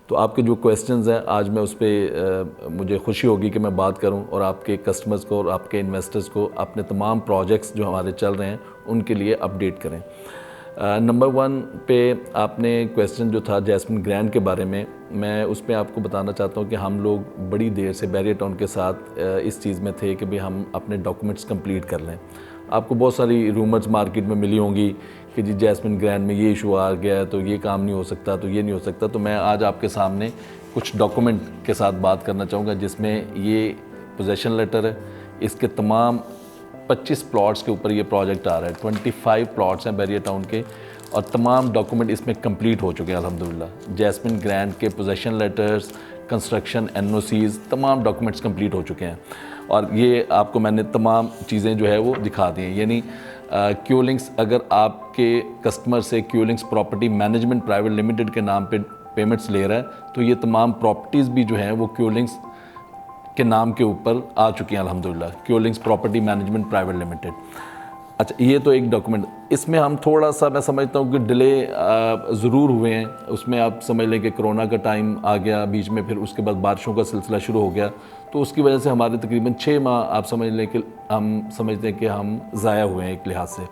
तो आपके जो क्वेश्चंस हैं आज मैं उस पर मुझे खुशी होगी कि मैं बात करूं और आपके कस्टमर्स को और आपके इन्वेस्टर्स को अपने तमाम प्रोजेक्ट्स जो हमारे चल रहे हैं उनके लिए अपडेट करें। नंबर 1 पे आपने क्वेश्चन जो था जैस्मिन ग्रैंड के बारे में, मैं उस पर आपको बताना चाहता हूँ कि हम लोग बड़ी देर से बैरियर टाउन के साथ इस चीज़ में थे कि भाई हम अपने डॉक्यूमेंट्स कंप्लीट कर लें। आपको बहुत सारी रूमर्स मार्केट में मिली होंगी कि जी जैस्मिन ग्रैंड में ये इशू आ गया है तो ये काम नहीं हो सकता, तो ये नहीं हो सकता। तो मैं आज आपके सामने कुछ डॉक्यूमेंट के साथ बात करना चाहूँगा जिसमें ये पोजेसन लेटर है, इसके तमाम 25 प्लॉट्स के ऊपर ये प्रोजेक्ट आ रहा है। 25 प्लॉट्स हैं बैरियर टाउन के और तमाम डॉक्यूमेंट इसमें कंप्लीट हो चुके हैं अल्हम्दुलिल्लाह। जैस्मिन ग्रैंड के पोजेसन लेटर्स, कंस्ट्रक्शन एनओसीज़, तमाम डॉक्यूमेंट्स कंप्लीट हो चुके हैं और ये आपको मैंने तमाम चीज़ें जो है वो दिखा दी हैं। यानी क्यूलिंग्स, अगर आपके कस्टमर से क्यूलिंग्स प्रॉपर्टी मैनेजमेंट प्राइवेट लिमिटेड के नाम पे पेमेंट्स ले रहा है तो ये तमाम प्रॉपर्टीज़ भी जो हैं वो क्यूलिंग्स के नाम के ऊपर आ चुकी हैं अल्हम्दुलिल्लाह, क्यूलिंग्स प्रॉपर्टी मैनेजमेंट प्राइवेट लिमिटेड। अच्छा, ये तो एक डॉक्यूमेंट। इसमें हम थोड़ा सा, मैं समझता हूँ कि डिले ज़रूर हुए हैं। उसमें आप समझ लें कि कोरोना का टाइम आ गया बीच में, फिर उसके बाद बारिशों का सिलसिला शुरू हो गया, तो उसकी वजह से हमारे तकरीबन 6 माह आप समझ लें कि हम समझते हैं कि हम ज़ाया हुए हैं एक लिहाज से।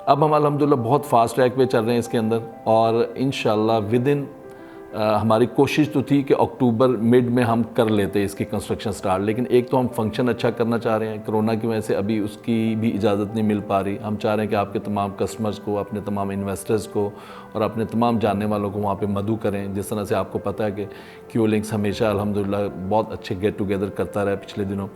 अब हम अल्हम्दुलिल्लाह बहुत फास्ट ट्रैक पे चल रहे हैं इसके अंदर और इंशाल्लाह विद इन हमारी कोशिश तो थी कि अक्टूबर मिड में हम कर लेते इसकी कंस्ट्रक्शन स्टार्ट, लेकिन एक तो हम फंक्शन अच्छा करना चाह रहे हैं, कोरोना की वजह से अभी उसकी भी इजाज़त नहीं मिल पा रही। हम चाह रहे हैं कि आपके तमाम कस्टमर्स को, अपने तमाम इन्वेस्टर्स को और अपने तमाम जानने वालों को वहाँ पे मदऊ करें। जिस तरह से आपको पता है कि क्यूलिंग्स हमेशा अल्हम्दुलिल्लाह बहुत अच्छे गेट टुगेदर करता रहा पिछले दिनों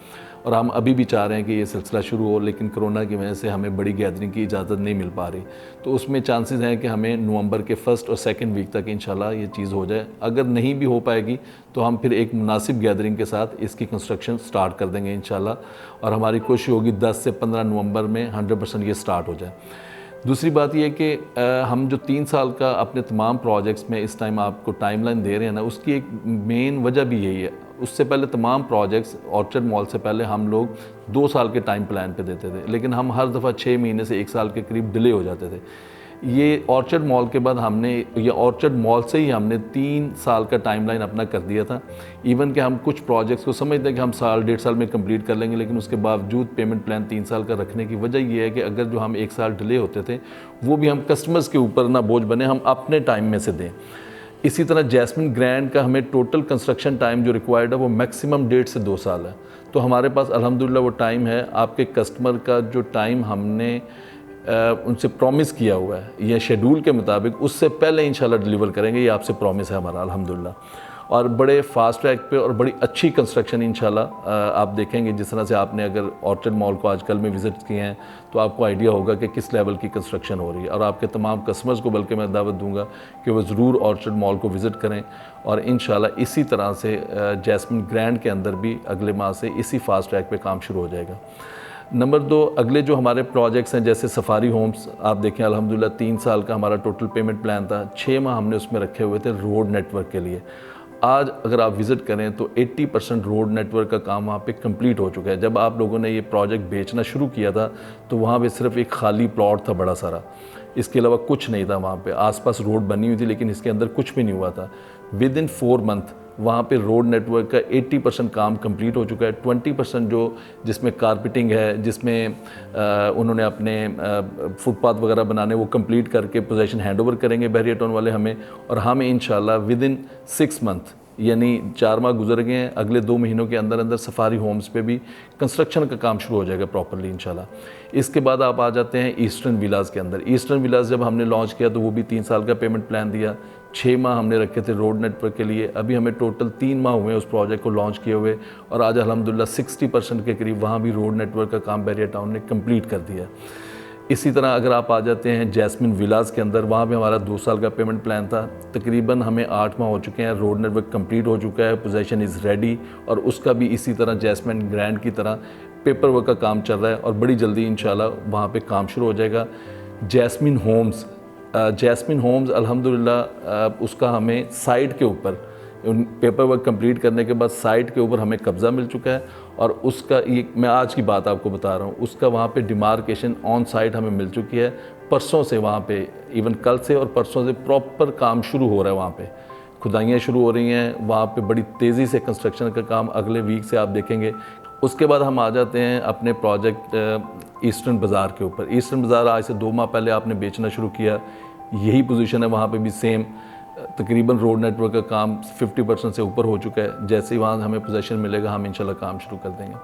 और हम अभी भी चाह रहे हैं कि ये सिलसिला शुरू हो, लेकिन कोरोना की वजह से हमें बड़ी गैदरिंग की इजाज़त नहीं मिल पा रही। तो उसमें चांसेस हैं कि हमें नवंबर के 1 और 2 वीक तक इंशाल्लाह ये चीज़ हो जाए। अगर नहीं भी हो पाएगी तो हम फिर एक मुनासिब गैदरिंग के साथ इसकी कंस्ट्रक्शन स्टार्ट कर देंगे इंशाल्लाह और हमारी कोशिश होगी 10 से 15 नवंबर में 100% ये स्टार्ट हो जाए। दूसरी बात ये कि हम जो 3 साल का अपने तमाम प्रोजेक्ट्स में इस टाइम आपको टाइमलाइन दे रहे हैं ना, उसकी एक मेन वजह भी यही है। उससे पहले तमाम प्रोजेक्ट्स ऑर्चर्ड मॉल से पहले हम लोग 2 साल के टाइम प्लान पे देते थे, लेकिन हम हर दफ़ा 6 महीने से 1 साल के करीब डिले हो जाते थे। ये ऑर्चर्ड मॉल के बाद ये ऑर्चर्ड मॉल से ही हमने 3 साल का टाइमलाइन अपना कर दिया था। इवन कि हम कुछ प्रोजेक्ट्स को समझते हैं कि हम साल 1.5 साल में कंप्लीट कर लेंगे, लेकिन उसके बावजूद पेमेंट प्लान 3 साल का रखने की वजह ये है कि अगर जो हम 1 साल डिले होते थे वो भी हम कस्टमर्स के ऊपर ना बोझ बने, हम अपने टाइम में से दें। इसी तरह जैस्मिन ग्रैंड का हमें टोटल कंस्ट्रक्शन टाइम जो रिक्वायर्ड है वो मैक्सिमम 1.5 से 2 साल है। तो हमारे पास अल्हम्दुलिल्लाह वो टाइम है। आपके कस्टमर का जो टाइम हमने उनसे प्रॉमिस किया हुआ है या शेड्यूल के मुताबिक, उससे पहले इंशाल्लाह डिलीवर करेंगे, ये आपसे प्रॉमिस है हमारा अल्हम्दुलिल्लाह। और बड़े फास्ट ट्रैक पे और बड़ी अच्छी कंस्ट्रक्शन इंशाल्लाह आप देखेंगे। जिस तरह से आपने अगर ऑर्चर्ड मॉल को आजकल में विज़िट किए हैं तो आपको आइडिया होगा कि किस लेवल की कंस्ट्रक्शन हो रही है। और आपके तमाम कस्टमर्स को बल्कि मैं दावत दूंगा कि वो ज़रूर ऑर्चर्ड मॉल को विज़िट करें और इंशाल्लाह इसी तरह से जैस्मिन ग्रैंड के अंदर भी अगले माह से इसी फास्ट ट्रैक पे काम शुरू हो जाएगा। नंबर 2, अगले जो हमारे प्रोजेक्ट्स हैं जैसे सफारी होम्स, आप देखें अल्हम्दुलिल्लाह 3 साल का हमारा टोटल पेमेंट प्लान था। 6 माह हमने उसमें रखे हुए थे रोड नेटवर्क के लिए। आज अगर आप विज़िट करें तो 80% रोड नेटवर्क का काम वहाँ पे कंप्लीट हो चुका है। जब आप लोगों ने ये प्रोजेक्ट बेचना शुरू किया था तो वहाँ पे सिर्फ एक खाली प्लॉट था बड़ा सारा, इसके अलावा कुछ नहीं था। वहाँ पे आसपास रोड बनी हुई थी लेकिन इसके अंदर कुछ भी नहीं हुआ था। विद इन 4 मंथ वहाँ पे रोड नेटवर्क का 80% काम कंप्लीट हो चुका है। 20% जो जिसमें कारपेटिंग है, जिसमें उन्होंने अपने फुटपाथ वगैरह बनाने वो कंप्लीट करके पोजीशन हैंडओवर करेंगे बैरियर टाउन वाले हमें, और हम इंशाल्लाह विद इन 6 मंथ यानी 4 माह गुजर गए हैं, अगले 2 महीनों के अंदर अंदर सफारी होम्स पे भी कंस्ट्रक्शन का काम शुरू हो जाएगा प्रॉपरली इंशाल्लाह। इसके बाद आप आ जाते हैं ईस्टर्न विलास के अंदर। ईस्टर्न विलास जब हमने लॉन्च किया तो वो भी 3 साल का पेमेंट प्लान दिया। 6 माह हमने रखे थे रोड नेटवर्क के लिए। अभी हमें टोटल 3 माह हुए उस प्रोजेक्ट को लॉन्च किए हुए और आज अल्हम्दुलिल्लाह 60% के करीब वहाँ भी रोड नेटवर्क का काम बैरियर टाउन ने कंप्लीट कर दिया। इसी तरह अगर आप आ जाते हैं जैस्मिन विलास के अंदर, वहाँ भी हमारा 2 साल का पेमेंट प्लान था। तकरीबन हमें 8 माह हो चुके हैं, रोड नेटवर्क कंप्लीट हो चुका है, पोजीशन इज़ रेडी और उसका भी इसी तरह जैस्मिन ग्रैंड की तरह पेपर वर्क का काम चल रहा है और बड़ी जल्दी इंशाल्लाह वहाँ पे काम शुरू हो जाएगा। जैस्मिन होम्स अल्हम्दुलिल्लाह उसका हमें साइट के ऊपर पेपर वर्क कंप्लीट करने के बाद साइट के ऊपर हमें कब्ज़ा मिल चुका है और उसका ये मैं आज की बात आपको बता रहा हूँ, उसका वहाँ पे डिमार्केशन ऑन साइट हमें मिल चुकी है। परसों से वहाँ पे, इवन कल से और परसों से प्रॉपर काम शुरू हो रहा है वहाँ पे। खुदाइयाँ शुरू हो रही हैं, वहाँ पे बड़ी तेज़ी से कंस्ट्रक्शन का काम अगले वीक से आप देखेंगे। उसके बाद हम आ जाते हैं अपने प्रोजेक्ट ईस्टर्न बाज़ार के ऊपर। ईस्टर्न बाज़ार आज से 2 माह पहले आपने बेचना शुरू किया, यही पोजीशन है, वहाँ पे भी सेम तकरीबन रोड नेटवर्क का काम 50% से ऊपर हो चुका है। जैसे ही वहाँ हमें पोजीशन मिलेगा हम इंशाल्लाह काम शुरू कर देंगे।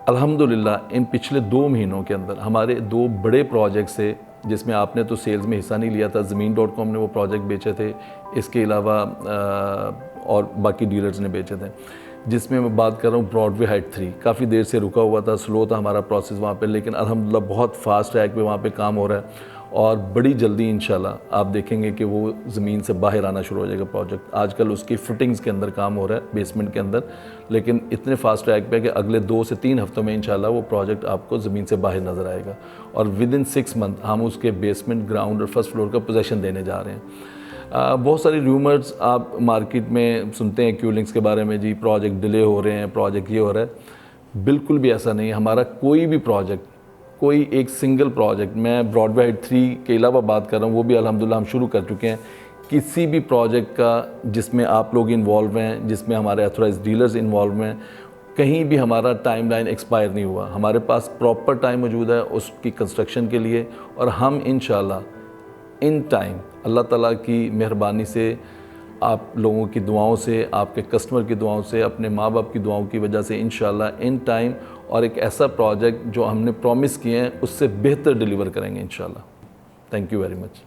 अल्हम्दुलिल्लाह इन पिछले 2 महीनों के अंदर हमारे 2 बड़े प्रोजेक्ट से, जिसमें आपने तो सेल्स में हिस्सा नहीं लिया था, ज़मीन.com ने वो प्रोजेक्ट बेचे थे, इसके अलावा और बाकी डीलर्स ने बेचे थे। जिसमें मैं बात कर रहा हूँ ब्रॉडवे हाइट 3, काफ़ी देर से रुका हुआ था, स्लो था हमारा प्रोसेस वहाँ पे, लेकिन अल्हम्दुलिल्लाह बहुत फास्ट ट्रैक पे वहाँ पे काम हो रहा है और बड़ी जल्दी इंशाल्लाह आप देखेंगे कि वो ज़मीन से बाहर आना शुरू हो जाएगा प्रोजेक्ट। आजकल उसकी फिटिंग्स के अंदर काम हो रहा है, बेसमेंट के अंदर, लेकिन इतने फास्ट ट्रैक पे है कि अगले 2 से 3 हफ्तों में इंशाल्लाह वो प्रोजेक्ट आपको ज़मीन से बाहर नज़र आएगा और विद इन 6 मंथ हम उसके बेसमेंट, ग्राउंड और फर्स्ट फ्लोर का पोजेसन देने जा रहे हैं। बहुत सारी रूमर्स आप मार्केट में सुनते हैं क्यूलिंग्स के बारे में, जी प्रोजेक्ट डिले हो रहे हैं, प्रोजेक्ट ये हो रहा है। बिल्कुल भी ऐसा नहीं है। हमारा कोई भी प्रोजेक्ट, कोई एक सिंगल प्रोजेक्ट, मैं ब्रॉडवे हाइट 3 के अलावा बात कर रहा हूँ, वो भी अल्हम्दुलिल्लाह हम शुरू कर चुके हैं। किसी भी प्रोजेक्ट का जिसमें आप लोग इन्वॉल्व हैं, जिसमें हमारे अथोराइज डीलर्स इन्वॉल्व हैं, कहीं भी हमारा टाइमलाइन एक्सपायर नहीं हुआ। हमारे पास प्रॉपर टाइम मौजूद है उसकी कंस्ट्रक्शन के लिए और हम इंशाल्लाह इन टाइम अल्लाह ताला की मेहरबानी से, आप लोगों की दुआओं से, आपके कस्टमर की दुआओं से, अपने माँ बाप की दुआओं की वजह से इंशाल्लाह इन टाइम और एक ऐसा प्रोजेक्ट जो हमने प्रॉमिस किए हैं उससे बेहतर डिलीवर करेंगे इंशाल्लाह। Thank you very much.